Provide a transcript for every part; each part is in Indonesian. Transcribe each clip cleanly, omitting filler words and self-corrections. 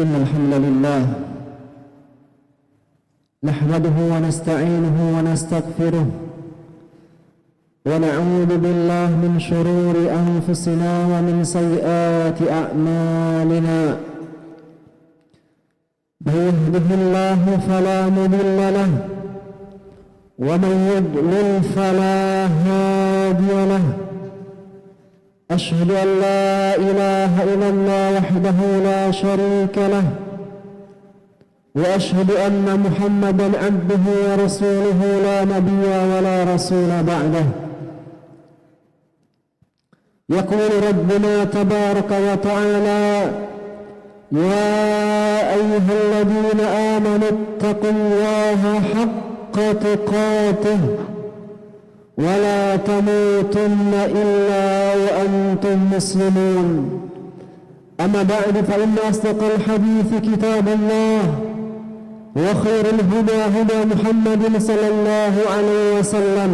إن الحمد لله نحمده ونستعينه ونستغفره ونعوذ بالله من شرور أنفسنا ومن سيئات أعمالنا. من يهده الله فلا مضل له ومن يضلل فلا هادي له. أشهد أن لا إله إلا الله وحده لا شريك له وأشهد أن محمدا عبده ورسوله لا نبي ولا رسول بعده. يقول ربنا تبارك وتعالى: يا أيها الذين آمنوا اتقوا الله حق تقاته ولا تموتن إلا وأنتم مسلمون. أما بعد فإن أصدق الحديث كتاب الله وخير الهدى هدى محمد صلى الله عليه وسلم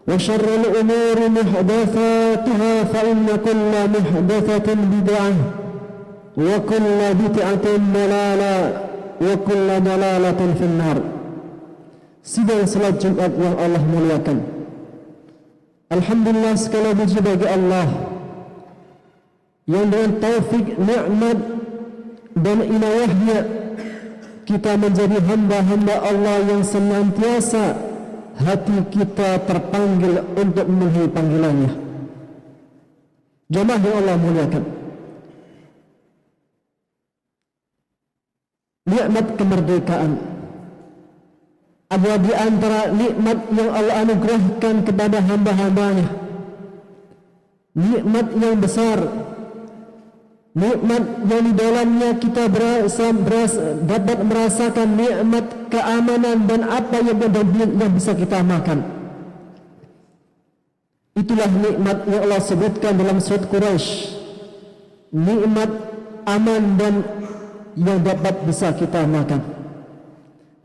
وشر الأمور محدثاتها فإن كل محدثة بدعة وكل بدعة ضلالة وكل ضلالة في النار. Sidang salat Jumat yang Allah muliakan, alhamdulillah segala puji bagi Allah yang dengan taufik, nikmat dan inayahnya kita menjadi hamba-hamba Allah yang senantiasa hati kita terpanggil untuk memenuhi panggilannya. Jemaah yang Allah muliakan, nikmat kemerdekaan adalah di antara nikmat yang Allah anugerahkan kepada hamba-hambanya. Nikmat yang besar, nikmat yang di dalamnya kita dapat merasakan nikmat keamanan dan apa yang bisa kita makan. Itulah nikmat yang Allah sebutkan dalam surat Quraisy, nikmat aman dan yang dapat bisa kita makan.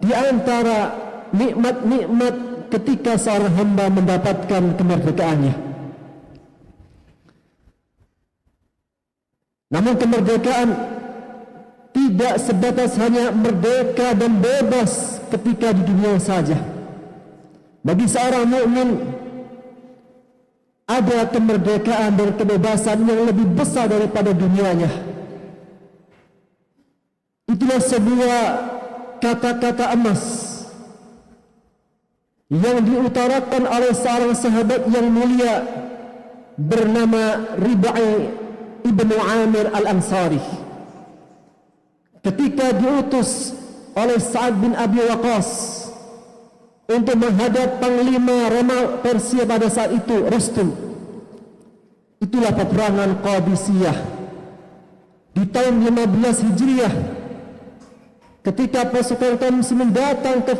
Di antara nikmat-nikmat ketika seorang hamba mendapatkan kemerdekaannya. Namun kemerdekaan tidak sebatas hanya merdeka dan bebas ketika di dunia saja. Bagi seorang mukmin ada kemerdekaan dan kebebasan yang lebih besar daripada dunianya. Itulah sebuah kata-kata emas yang diutarakan oleh seorang sahabat yang mulia bernama Rib'i ibnu Amir al-Ansari ketika diutus oleh Sa'ad bin Abi Waqqas untuk menghadap panglima Roma Persia pada saat itu, Rustum. Itulah peperangan Qadisiyah di tahun 15 Hijriah ketika pasukan kaum muslimin datang ke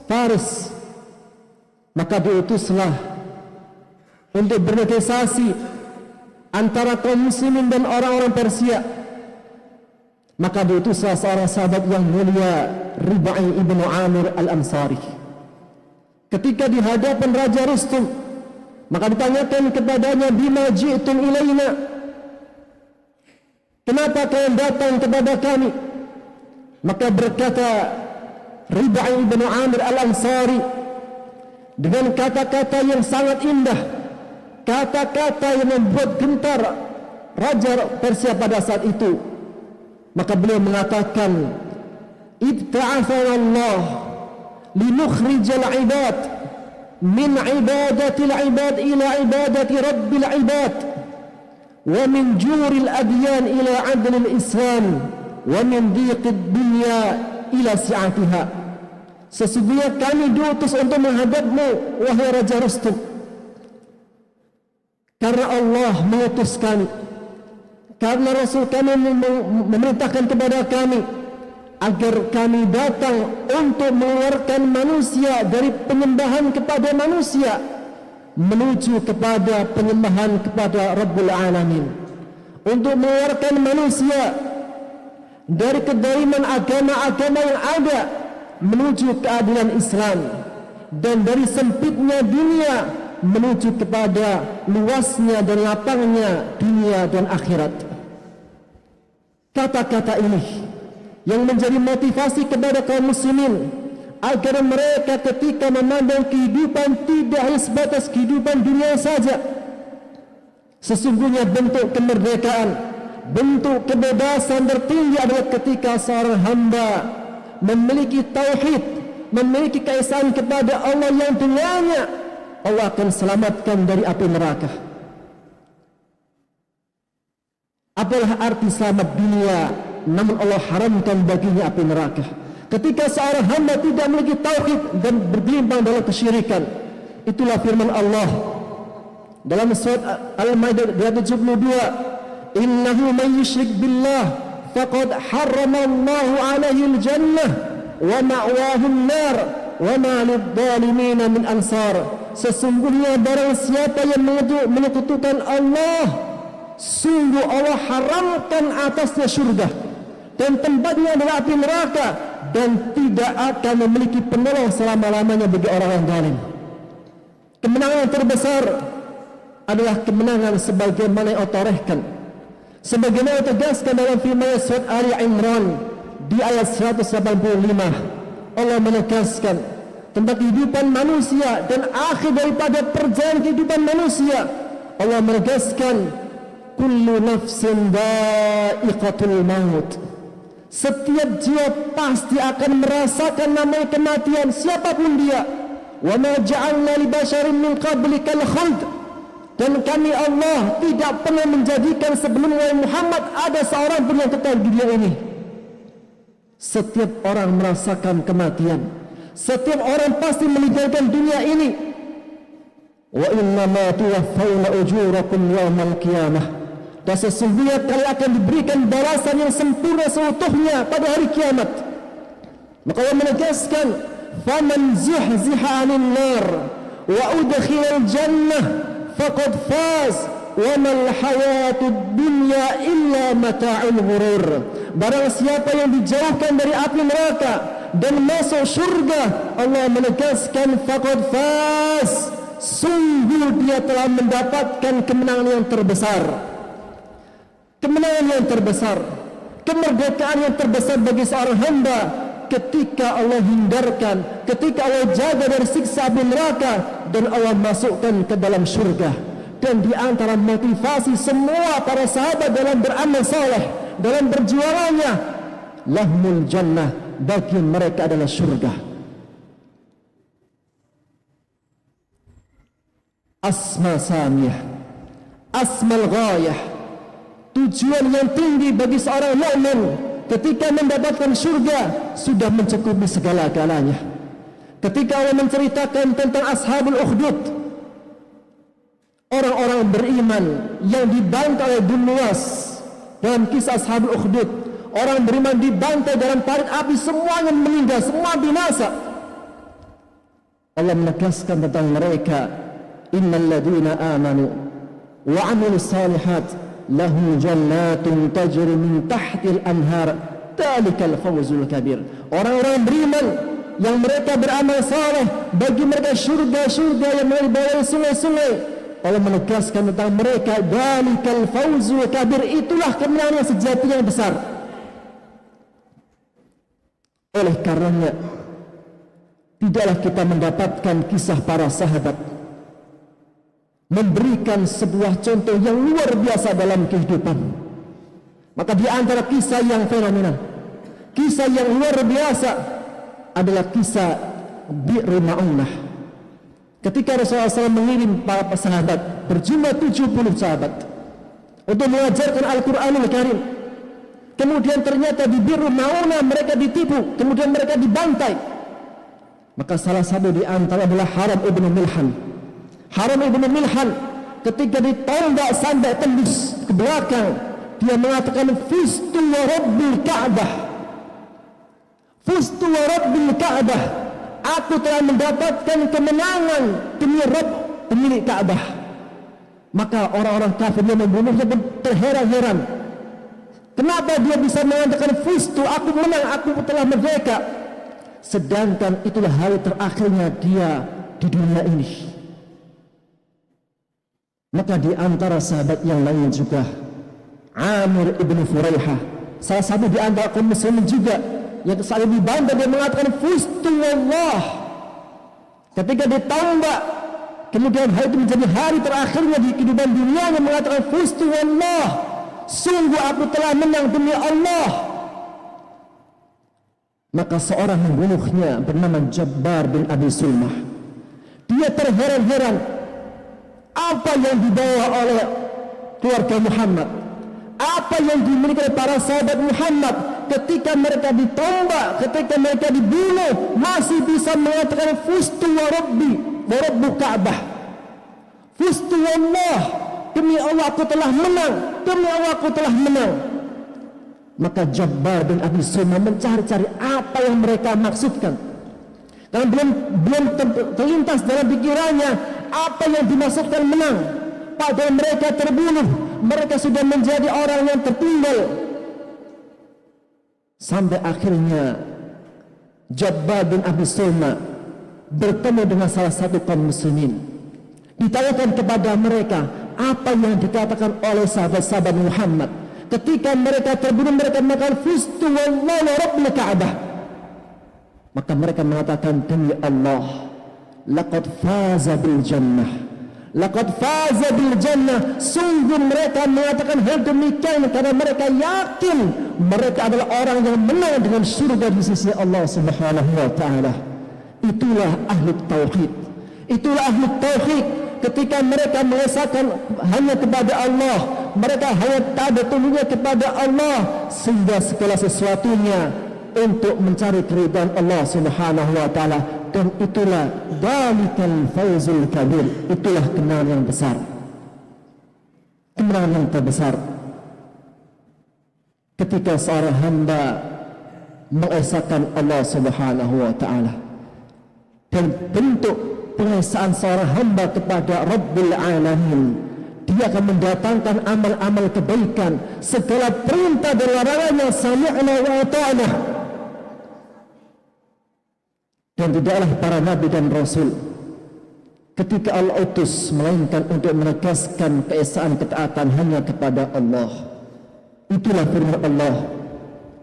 Faris. Maka diutuslah untuk bernegosiasi antara kaum muslimin dan orang-orang Persia. Maka diutuslah seorang sahabat yang mulia, Rib'i ibnu Amir al-Ansari. Ketika di hadapan Raja Rustum, maka ditanyakan kepadanya, bima ji'tum ilaina, kenapa kalian datang kepada kami? Maka berkata Rib'i ibnu Amir al-Ansari dengan kata-kata yang sangat indah, kata-kata yang membuat gentar Raja Persia pada saat itu. Maka beliau mengatakan, ibta'athana Allah linukhrijal ibad min ibadatil ibad ila ibadati rabbil ibad wa min juril adyan ila adlil islam wa min dhiqid dunya ila si'atiha. Sesungguhnya kami diutus untuk menghadapmu, wahai Raja Rustum, karena Allah mengutus kami, karena Rasul kami memerintahkan kepada kami agar kami datang untuk mengeluarkan manusia dari penyembahan kepada manusia menuju kepada penyembahan kepada Rabbul Alamin, untuk mengeluarkan manusia dari kedoliman agama-agama yang ada menuju keadilan Islam, dan dari sempitnya dunia menuju kepada luasnya dan lapangnya dunia dan akhirat. Kata-kata ini yang menjadi motivasi kepada kaum muslimin agar mereka ketika memandang kehidupan tidak hanya sebatas kehidupan dunia saja. Sesungguhnya bentuk kemerdekaan, bentuk kebebasan tertinggi adalah ketika seorang hamba memiliki tauhid, memiliki keesaan kepada Allah yang dengannya Allah akan selamatkan dari api neraka. Apalah arti selamat dunia namun Allah haramkan baginya api neraka? Ketika seorang hamba tidak memiliki tauhid dan bergelimbang dalam kesyirikan. Itulah firman Allah dalam surat Al-Maidah ayat 72, innahu man yusyrik billah faqad harrama Allahu alaihi al-jannah wa ma'wahu an-nar wa ma lidh-dhalimin min ansar. Sesungguhnya barang siapa yang menyekutukan Allah, sungguh Allah haramkan atasnya surga dan tempatnya adalah api neraka, dan tidak akan memiliki penolong selama-lamanya bagi orang yang zalim. Kemenangan yang terbesar adalah kemenangan sebagaimana yang Allah torehkan, sebagaimana yang tegaskan dalam firman surat Ali Imran di ayat 185. Allah menegaskan tentang kehidupan manusia dan akhir daripada perjalanan kehidupan manusia. Allah menegaskan kullu nafsin dha'iqatul maut. Setiap jiwa pasti akan merasakan namanya kematian, siapapun dia. Wa ma ja'alna li basharin min qablikal khuld. Dan kami Allah tidak pernah menjadikan sebelum Muhammad ada seorang pun yang kekal di dunia ini. Setiap orang merasakan kematian. Setiap orang pasti meninggalkan dunia ini. Wa inna ma tuwaffawna ujurakum yawmal qiyamah. Dan sesungguhnya kalian akan diberikan balasan yang sempurna seutuhnya pada hari kiamat. Maka Allah menegaskan, faman zuhziha 'anil nar wa udkhilal jannah faqad faz wa mal hayatud dunya illa mata'ul ghurur. Barang siapa yang dijauhkan dari api neraka dan masuk surga, Allah menegaskan faqad faz, sungguh dia telah mendapatkan kemenangan yang terbesar. Kemenangan yang terbesar, kemerdekaan yang terbesar bagi seorang hamba ketika Allah hindarkan, ketika Allah jaga dari siksa api neraka dan Allah masukkan ke dalam surga. Dan di antara motivasi semua para sahabat dalam beramal saleh, dalam berjualannya, lahmul jannah, bagi mereka adalah surga. Asma samiyah, asmal ghayah, tujuan yang tinggi bagi seorang mukmin ketika mendapatkan surga sudah mencukupi segala-galanya. Ketika Allah menceritakan tentang Ashabul Ukhdud, orang-orang beriman yang dibantai oleh Dunuwas dalam kisah Ashabul Ukhdud, orang beriman dibantai dalam parit api, semuanya meninggal, semua binasa. Allah menegaskan tentang mereka, innal ladzina amanu wa 'amilus shalihat lahum jannatun tajri min tahtil anhar dzalikal fawzul kabir. Orang-orang beriman yang mereka beramal saleh, bagi mereka surga-surga yang melalui sungai-sungai. Allah menegaskan tentang mereka, dzalikal fawzul kabir, itulah kemenangan yang sejati yang besar. Oleh karenanya tidaklah kita mendapatkan kisah para sahabat memberikan sebuah contoh yang luar biasa dalam kehidupan. Maka di antara kisah yang fenomenal, kisah yang luar biasa adalah kisah Bi'r Ma'unah. Ketika Rasulullah SAW mengirim para sahabat berjumlah 70 sahabat untuk mengajarkan Al-Quranul Karim, kemudian ternyata di Bi'r Ma'unah mereka ditipu, kemudian mereka dibantai. Maka salah satu di antara adalah Haram ibnu Milhan. Haram ibnu Milhan ketika ditombak sampai tembus ke belakang, dia mengatakan fustu wa rabbil Ka'bah, fustu wa rabbil Ka'bah, aku telah mendapatkan kemenangan demi Rabb, pemilik Ka'bah. Maka orang-orang kafir yang membunuhnya pun terheran-heran, kenapa dia bisa mengatakan fustu, aku menang, aku telah merdeka, sedangkan itulah hari terakhirnya dia di dunia ini. Maka di antara sahabat yang lain juga Amir ibnu Furaihah, salah satu di antara kaum muslimin juga yang selalu dibantah, dia mengatakan fustu wallah. Ketika ditambah kemudian hari itu menjadi hari terakhirnya di kehidupan dunia, yang mengatakan fustu wallah, sungguh aku telah menang demi Allah. Maka seorang membunuhnya bernama Jabbar bin Abi Sulmah. Dia terheran-heran apa yang dibawa oleh keluarga Muhammad, apa yang dimiliki oleh para sahabat Muhammad. Ketika mereka ditombak, ketika mereka dibunuh, masih bisa mengatakan fustu wa rabbi wa rabbu Ka'bah, fustu wallah, demi Allah aku telah menang, demi Allah aku telah menang. Maka Jabbar bin Abi Sulmah mencari-cari apa yang mereka maksudkan, karena belum terlintas dalam pikirannya apa yang dimaksudkan menang. Padahal mereka terbunuh, mereka sudah menjadi orang yang tertinggal. Sampai akhirnya Jabbar bin Abi Sulmah bertemu dengan salah satu kaum muslimin. Ditanyakan kepada mereka apa yang dikatakan oleh sahabat-sahabat Muhammad. Ketika mereka terbunuh, mereka mengatakan fustu wallahi wa rabbil Ka'bah. Maka mereka mengatakan demi Allah, laqad faza bil jannah, laqad faza bil jannah. Sungguh mereka mengatakan hal demikian karena mereka yakin mereka adalah orang yang menang dengan surga di sisi Allah Subhanahu wa taala. Itulah ahli tauhid. Itulah ahli tauhid. Ketika mereka mengesahkan hanya kepada Allah, mereka hanya taat tunduknya kepada Allah, sehingga segala sesuatunya untuk mencari keridhaan Allah Subhanahu wa taala. Dan itulah dalikal fauzul kabir. Itulah kemenangan yang besar, kemenangan yang terbesar. Ketika seorang hamba mengesahkan Allah Subhanahu wa taala, dan bentuk pengesaan seorang hamba kepada Rabbul Alamin, dia akan mendatangkan amal-amal kebaikan, segala perintah dan larangan yang sami'na wa ata'na. Dan tidaklah para nabi dan rasul ketika Allah utus melainkan untuk menegaskan keesaan ketaatan hanya kepada Allah. Itulah firman Allah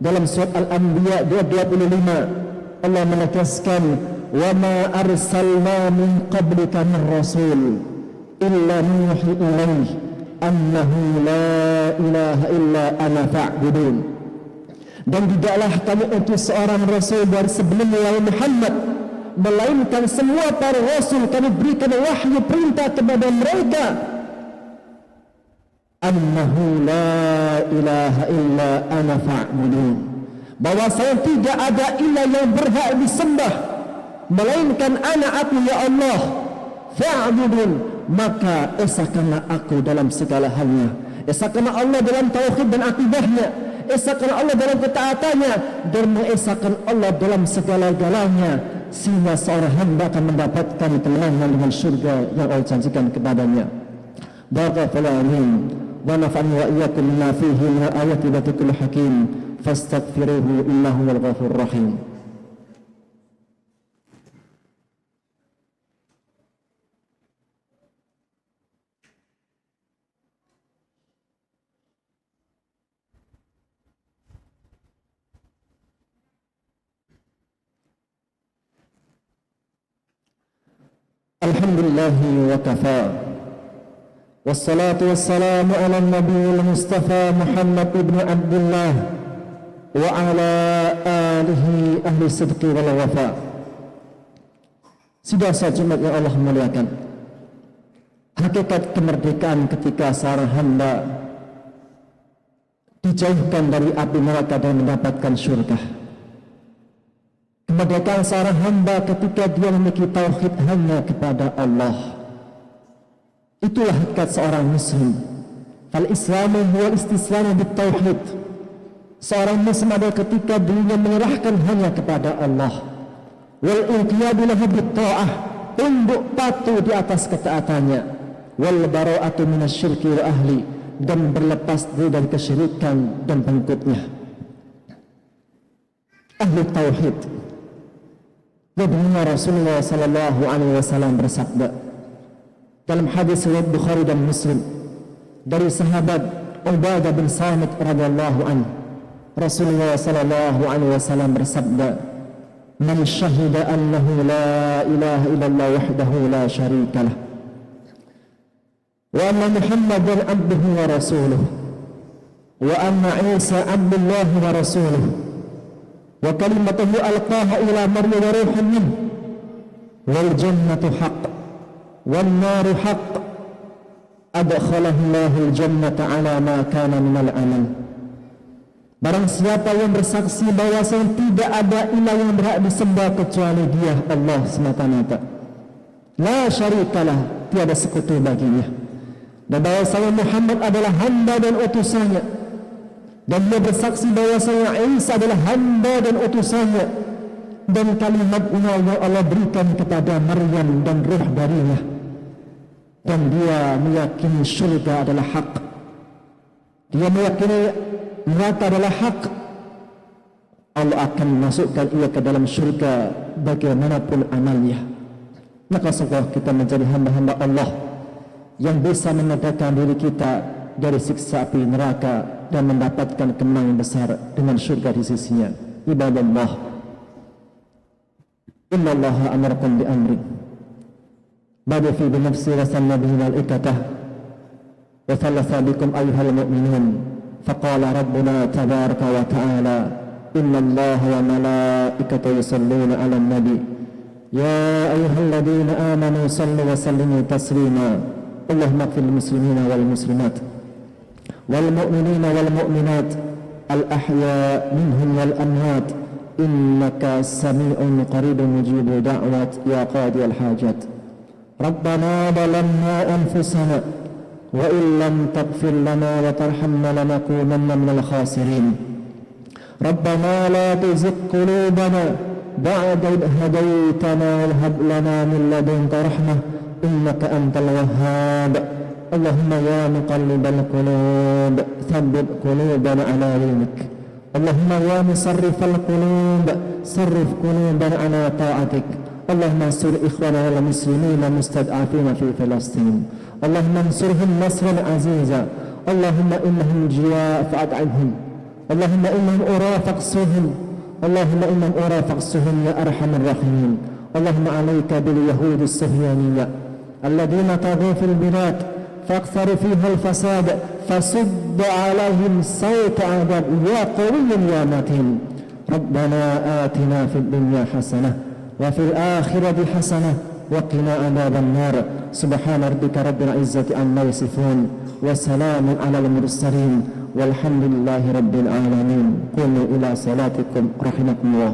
dalam surat Al-Anbiya 225. Allah menegaskan, wa ma arsalna min qablika min rasul illa nuhi ilaihi annahu la ilaha illa ana fa'budun. Dan tidaklah kami utus seorang rasul dari sebelum Muhammad, melainkan semua para rasul kami berikan wahyu perintah kepada mereka, annahu la ilaha illa ana fa'budun, bahwasanya tidak ada ilah yang berhak disembah melainkan aku ya Allah, fa'budun, maka esahkanlah aku dalam segala halnya. Esahkanlah Allah dalam tauhid dan akidahnya, esahkanlah Allah dalam ketaatannya, dan mengesahkan Allah dalam segala-galanya, sehingga seorang hamba akan mendapatkan kemenangan dengan surga yang Allah janjikan kepadanya. Barakallahu wa nafa'ani wa iyyakum bima fihi min ayati wa dhikril hakim, fastaghfiruhu innahu wal ghafurur rahim. Alhamdulillahi wa kafa, wassalatu wassalamu ala nabiyil mustafa Muhammad ibn Abdullah wa ala alihi ahli sidqi wal wafa. Sudah Jumat yang Allah muliakan, hakikat kemerdekaan ketika seorang hamba dijauhkan dari api neraka dan mendapatkan surga. Kemerdekaan seorang hamba ketika dia memiliki tauhid hanya kepada Allah. Itulah hakikat seorang muslim. Fal islamu huwa istislamu bit tauhid. Seorang muslim adalah ketika dirinya menyerahkan hanya kepada Allah. Wal inqiyadu lahu bit ta'ah, tunduk patuh di atas ketaatannya. Wal bara'atu minasyirki wa ahli, dan berlepas diri dari kesyirikan dan pengikutnya. Ahli tauhid. Nabi Rasulullah sallallahu alaihi wasallam bersabda dalam hadis riwayat Bukhari dan Muslim dari sahabat Ubadah bin Samit radhiyallahu anhu, Rasulullah sallallahu alaihi wasallam bersabda, "Man syahida annahu la ilaha illallah wahdahu la syarikalah wa anna Muhammadan abduhu wa rasuluh wa anna Isa abdullah wa rasuluh wa kalimatuhu alqaha ila Maryam wa ruhun minhu wal jannatu haqq wan naru haqq adkhalahu Allahul jannata ala ma kana minal amal." Barang siapa yang bersaksi bahwasanya tidak ada ilah yang berhak disembah kecuali Dia, Allah semata-mata, la syarikalah, tiada sekutu baginya, dan bahwasanya Muhammad adalah hamba dan utusannya, dan dia bersaksi bahwasanya Isa adalah hamba dan utusannya, dan kalimatnya yang Allah berikan kepada Maryam dan ruh darinya, dan dia meyakini syurga adalah hak, dia meyakini neraka adalah hak. Allah akan masukkan ia ke dalam syurga bagaimanapun amalnya. Maka semoga kita menjadi hamba-hamba Allah yang bisa menegakkan diri kita dari siksa api neraka dan mendapatkan kemenangan besar dengan syurga di sisinya. Ibadallah, inna Allaha amarakum bi amrin bada fi binafsi wa sanna bihi malaikatah wa thalatha bikum ayyuhal mu'minun فقال ربنا تبارك وتعالى إن الله وملائكته يصلون على النبي يا أيها الذين آمنوا صلوا وسلموا تسليما اللهم اغفر للمسلمين والمسلمات والمؤمنين والمؤمنات الأحياء منهم والأموات إنك سميع قريب مجيب دعوات يا قاضي الحاجات ربنا ظلمنا أنفسنا وإن لم تغفر لنا وترحمنا لنكونن من الخاسرين ربنا لا تزغ قلوبنا بعد إذ هديتنا وهب لنا من لدنك رحمة إنك أنت الوهاب اللهم يا مقلب القلوب ثبت قلوبنا على دينك اللهم يا مصرف القلوب صرف قلوبنا على طاعتك اللهم انصر إخواننا المسلمين المستضعفين في فلسطين اللهم انصرهم نصرا عزيزا اللهم إنهم جياع فأطعمهم اللهم إنهم أرى فاقصهم اللهم إنهم أرى فاقصهم يا أرحم الراحمين اللهم عليك باليهود الصهيونية الذين طغوا في البلاد فاكثروا فيها الفساد فصب عليهم صوت عذاب يا قوي يا متين ربنا آتنا في الدنيا حسنة وفي الآخرة حسنة وقنا عذاب النار سبحان ربك رب العزة عما يصفون وسلام على المرسلين والحمد لله رب العالمين قوموا إلى صلاتكم رحمكم الله.